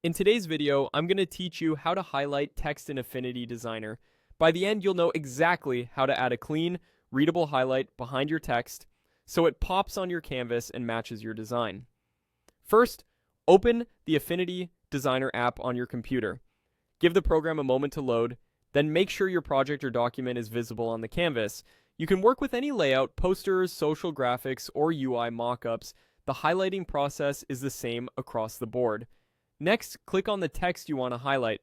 In today's video, I'm going to teach you how to highlight text in Affinity Designer. By the end, you'll know exactly how to add a clean, readable highlight behind your text so it pops on your canvas and matches your design. First, open the Affinity Designer app on your computer. Give the program a moment to load, then make sure your project or document is visible on the canvas. You can work with any layout, posters, social graphics, or UI mockups. The highlighting process is the same across the board. Next, click on the text you want to highlight.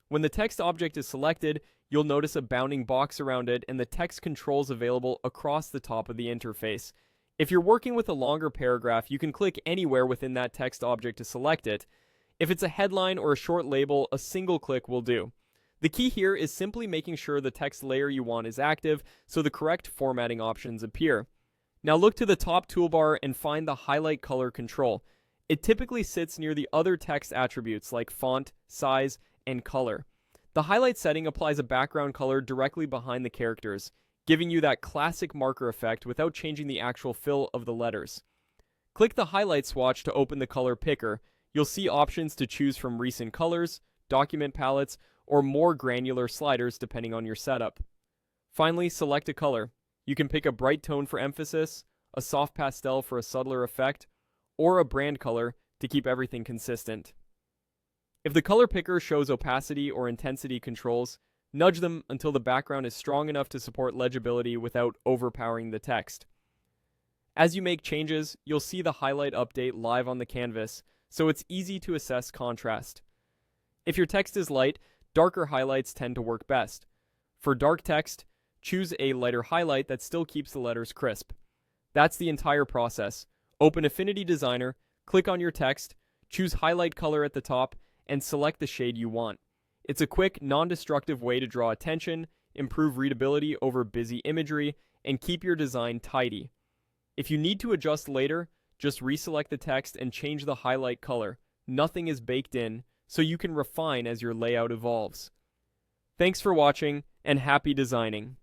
When the text object is selected, you'll notice a bounding box around it and the text controls available across the top of the interface. If you're working with a longer paragraph, you can click anywhere within that text object to select it. If it's a headline or a short label, a single click will do. The key here is simply making sure the text layer you want is active so the correct formatting options appear. Now look to the top toolbar and find the highlight color control. It typically sits near the other text attributes like font, size, and color. The highlight setting applies a background color directly behind the characters, giving you that classic marker effect without changing the actual fill of the letters. Click the highlight swatch to open the color picker. You'll see options to choose from recent colors, document palettes, or more granular sliders depending on your setup. Finally, select a color. You can pick a bright tone for emphasis, a soft pastel for a subtler effect, or a brand color to keep everything consistent. If the color picker shows opacity or intensity controls, nudge them until the background is strong enough to support legibility without overpowering the text. As you make changes, you'll see the highlight update live on the canvas, so it's easy to assess contrast. If your text is light, darker highlights tend to work best. For dark text, choose a lighter highlight that still keeps the letters crisp. That's the entire process. Open Affinity Designer, click on your text, choose highlight color at the top, and select the shade you want. It's a quick, non-destructive way to draw attention, improve readability over busy imagery, and keep your design tidy. If you need to adjust later, just reselect the text and change the highlight color. Nothing is baked in, so you can refine as your layout evolves. Thanks for watching, and happy designing!